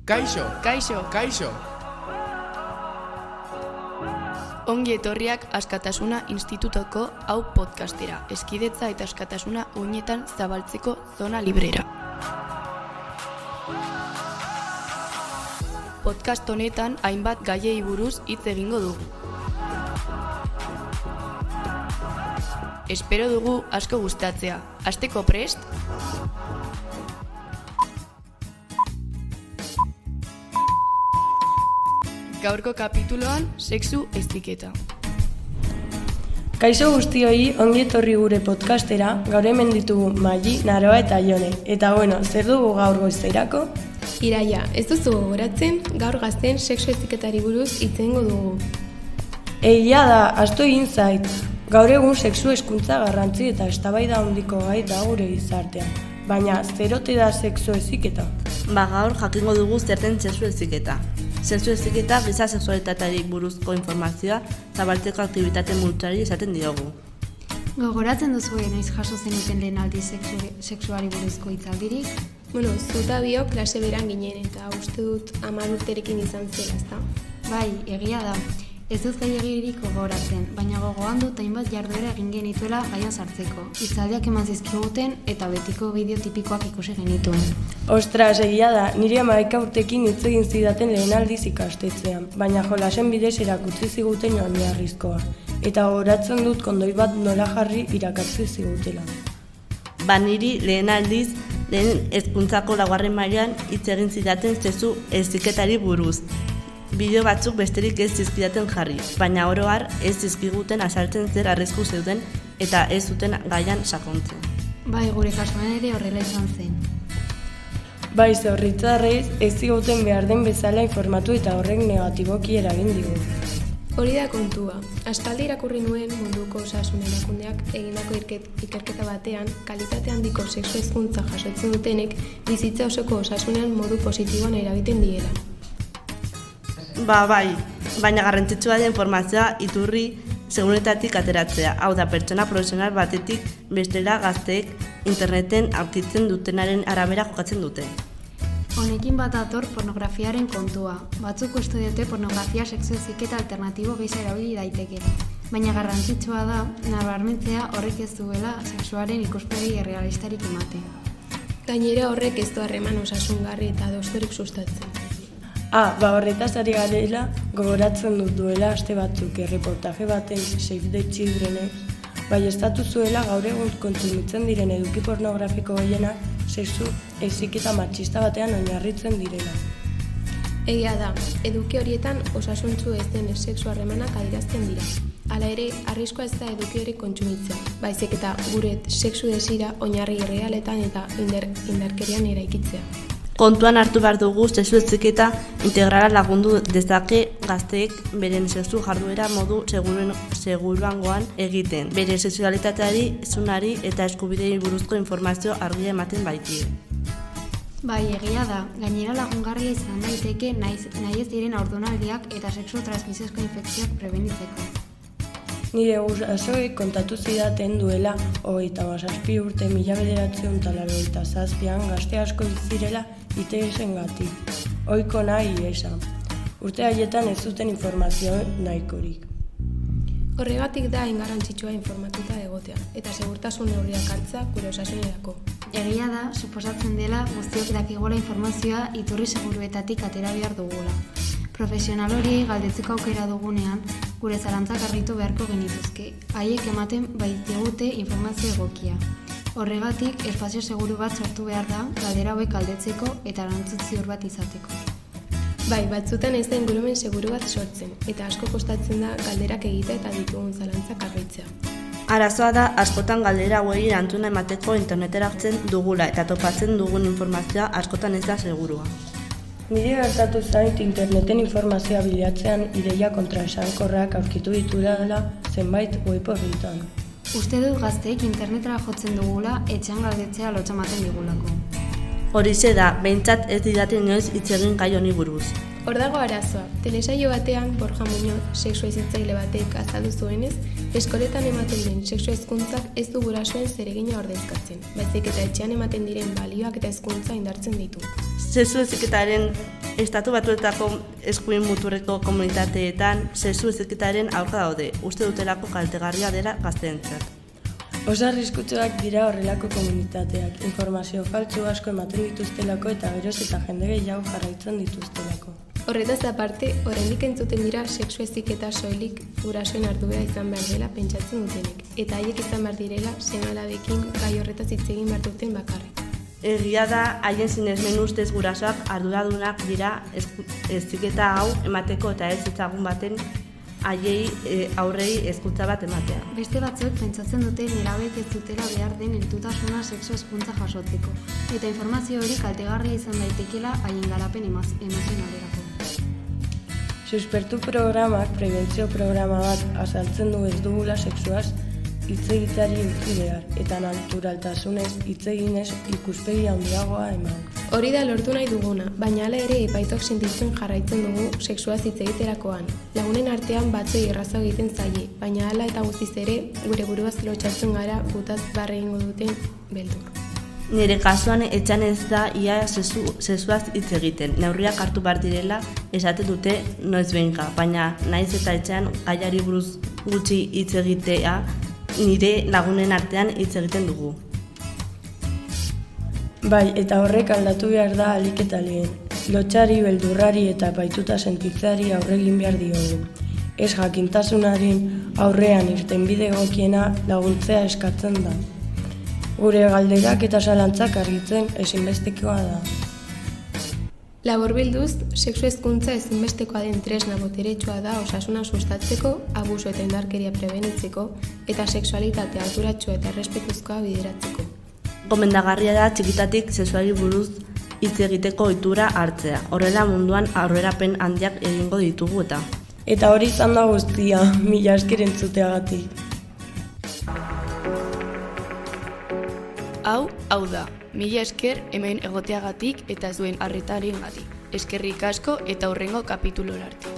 Kaixo! Kaixo! Kaixo! Ongi etorriak Askatasuna Institutoko hau podcastera, eskidetza eta askatasuna oinetan zabaltzeko zona librera. Podcast honetan hainbat gaiei buruz hitz egingo dugu. Espero dugu asko gustatzea. Hasteko prest? Gaurko kapituloan, sexu heziketa. Kaixo guztioi, ongi etorri gure podcastera, gaur hemen ditugu Maili, Naroa eta Jone. Eta zer dugu gaur goizerako? Iraia, ez duzu gogoratzen, gaur gazten sexu heziketari buruz hitz egingo dugu. Egia da, ahaztu egin zait. Gaur egun sexu hezkuntza garrantzi eta eztabaida handiko gai da gure gizartean. Baina, zer ote da sexu heziketa? Gaur jakingo dugu zer den sexu heziketa. Sexu heziketa giza sexualitateari buruzko informazioa zabaltzeko aktibitate multzoari esaten diogu. Gogoratzen duzu noiz jaso zenuten lehen aldiz sexuari buruzko hitzaldirik? Zuta biok klase beran ginen eta uste dut 10 urterekin izan zela, ezta? Bai, egia da. Ez dut gaiagirik gogoratzen, baina gogoan dut hainbat jarduera egin genituela gaian sartzeko. Hitzaldiak eman zizkiguten eta betiko bideo tipikoak ikusi genituen. Ostras, egia da, nire 11 urtekin hitz egin zidaten lehen aldiz ikastetxean, baina jolasen bidez erakutsi ziguten oinarrizkoa. Eta gogoratzen dut kondoi bat nola jarri irakatsi zigutela. Niri lehen aldiz, lehen hezkuntzako 2. mailan hitz egin zidaten sexu heziketari buruz. Bideo batzuk besterik ez zizkidaten jarri, baina oro har ez zizkiguten azaltzen zer arrisku zeuden eta ez zuten gaian sakontzen. Bai, gure kasuan ere horrela izan zen. Bai, zorritzarrez ez ziguten behar den bezala informatu eta horrek negatiboki eragin digu. Hori da kontua. Aspaldi irakurri nuen munduko osasun erakundeak egindako ikerketa batean kalitate handiko sexu hezkuntza jasotzen dutenek bizitza osoko osasunean modu positiboan eragiten diela. Bai, baina garrantzitsua da informazioa iturri seguretatik ateratzea, hau da pertsona profesional batetik bestela gazteek interneten aurkitzen dutenaren arabera jokatzen dute. Honekin bat dator pornografiaren kontua. Batzuk uste dute pornografia sexu heziketa alternatibo gisa erabili daiteke. Baina garrantzitsua da nabarmentzea horrek ez duela sexuaren ikuspegi errealistarik ematen. Gainera horrek ez du harreman osasungarri eta adosturik sustatzen. Horretaz ari garela, gogoratzen dut duela aste batzuk erreportaje baten Save the Childrenek, baieztatu zuela gaur egun kontsumitzen diren eduki pornografiko gehienak sexu heziketa matxista batean oinarritzen direla. Egia da, eduki horietan osasuntsu ez den sexu harremanak adierazten dira. Hala ere, arriskoa ez da eduki hori kontsumitzea, baizik eta gure sexu desira oinarri errealetan eta indarkerian eraikitzea. Kontuan hartu behar dugu sexu heziketa integrala lagundu dezake gazteek beren sexu jarduera modu seguruangoan egiten, bere sexualitateari, zunari eta eskubidei buruzko informazio argia ematen baitie. Bai, egia da, gainera lagungarria izan daiteke nahi ez diren haurdunaldiak eta sexu transmisiozko infekzioak prebenitzeko. Nire gurasoek kontatu zidaten duela 37 urte 1987an gazte asko zirela ITS-engatik. Ohiko nahi esan. Urte haietan ez zuten informazio nahikorik. Horregatik da garrantzitsua informatuta egotea eta segurtasun neurriak hartzea gure osasunerako. Egia da, suposatzen dela guztiok dakigula informazioa iturri seguruetatik atera behar dugula. Profesional hori galdetzeko aukera dugunean, gure zalantzak argitu beharko genituzke. Haiek ematen baitigute informazio egokia. Horregatik, espazio seguru bat sortu behar da, galdera hauek galdetzeko eta erantzun ziur bat izateko. Bai, batzutan ez da ingurumen seguru bat sortzen, eta asko kostatzen da galderak egitea eta ditugun zalantzak argitzea. Arazoa da, askotan galdera hauei erantzuna emateko internetera hartzen dugula eta topatzen dugun informazioa askotan ez da segurua. Nire gertatu zait interneten informazioa bilatzean ideia kontraesankorrak aurkitu ditudala zenbait web horretan. Uste dut gazteek internetera jotzen dugula etxean galdetzea lotzamaten digulako. Horixe da, behintzat ez didate inoiz hitz egin gai honi buruz. Hor dago arazoa, telesaio batean Borja Muñoz, sexu hezitzaile batek azaldu zuenez, eskoletan ematen den sexu hezkuntzak ez du gurasoen zeregina ordezkatzen, baizik eta etxean ematen diren balioak eta hezkuntza indartzen ditu. Sexu heziketaren Estatu Batuetako eskuin muturreko komunitateetan sexu heziketaren aurka daude, uste dutelako kaltegarria dela gazteentzat. Oso arriskutsuak dira horrelako komunitateak, informazio faltsu asko ematen dituztelako eta geroz eta jende gehiago jarraitzen dituztelako. Horretaz aparte, oraindik entzuten dira sexu heziketa soilik gurasoen ardura izan behar dela pentsatzen dutenek, eta haiek izan behar direla seme-alabekin gai horretaz hitz egin behar duten bakarrik. Egia da, haien sinesmen ustez gurasoak arduradunak dira heziketa hau emateko eta ez hitzagun baten haiei aurrei hezkuntza bat ematea. Beste batzuek pentsatzen dute nerabek ez dutela behar den heldutasuna sexu hezkuntza jasotzeko, eta informazio hori kaltegarria izan daitekeela haien garapen emozionalerako. Suspertu programak prebentzio programa bat azaltzen du ez dugula sexuaz hitz egiteari utzi behar, eta naturaltasunez hitz eginez ikuspegi handiagoa eman. Hori da lortu nahi duguna, baina hala ere epaitok sentitzen jarraitzen dugu sexuaz hitz egiterakoan. Lagunen artean batzoi erraza egiten zaie, baina hala eta guztiz ere gure buruaz lotsatzen gara gutaz barre egingo duten beldur. Nire kasuan etxan ez da ia sexuaz hitz egiten. Neurriak hartu behar direla esaten dute noizbehinka, baina naiz eta etxean gaiari buruz gutxi hitz egitea nire lagunen artean hitz egiten dugu. Bai, eta horrek aldatu behar da ahalik eta lehen. Lotsari, beldurrari eta baituta sentitzeari aurre egin behar diogu. Ez jakintasunaren aurrean irtenbide egokiena laguntzea eskatzen da. Gure galderak eta zalantzak argitzen ezinbestekoa da. Laburbilduz, sexu hezkuntza ezinbestekoa den tresna boteretsua da osasuna sustatzeko, abuso eta indarkeria prebenitzeko, eta sexualitatea arduratsua eta errespetuzkoa bideratzeko. Gomendagarria da txikitatik sexuari buruz hitz egiteko ohitura hartzea. Horrela munduan aurrerapen handiak egingo ditugu eta. Eta hori izan da guztia, mila esker entzuteagatik. Hau da, mila esker hemen egoteagatik eta zuen arretarengatik. Eskerrik asko eta hurrengo kapitulora arte.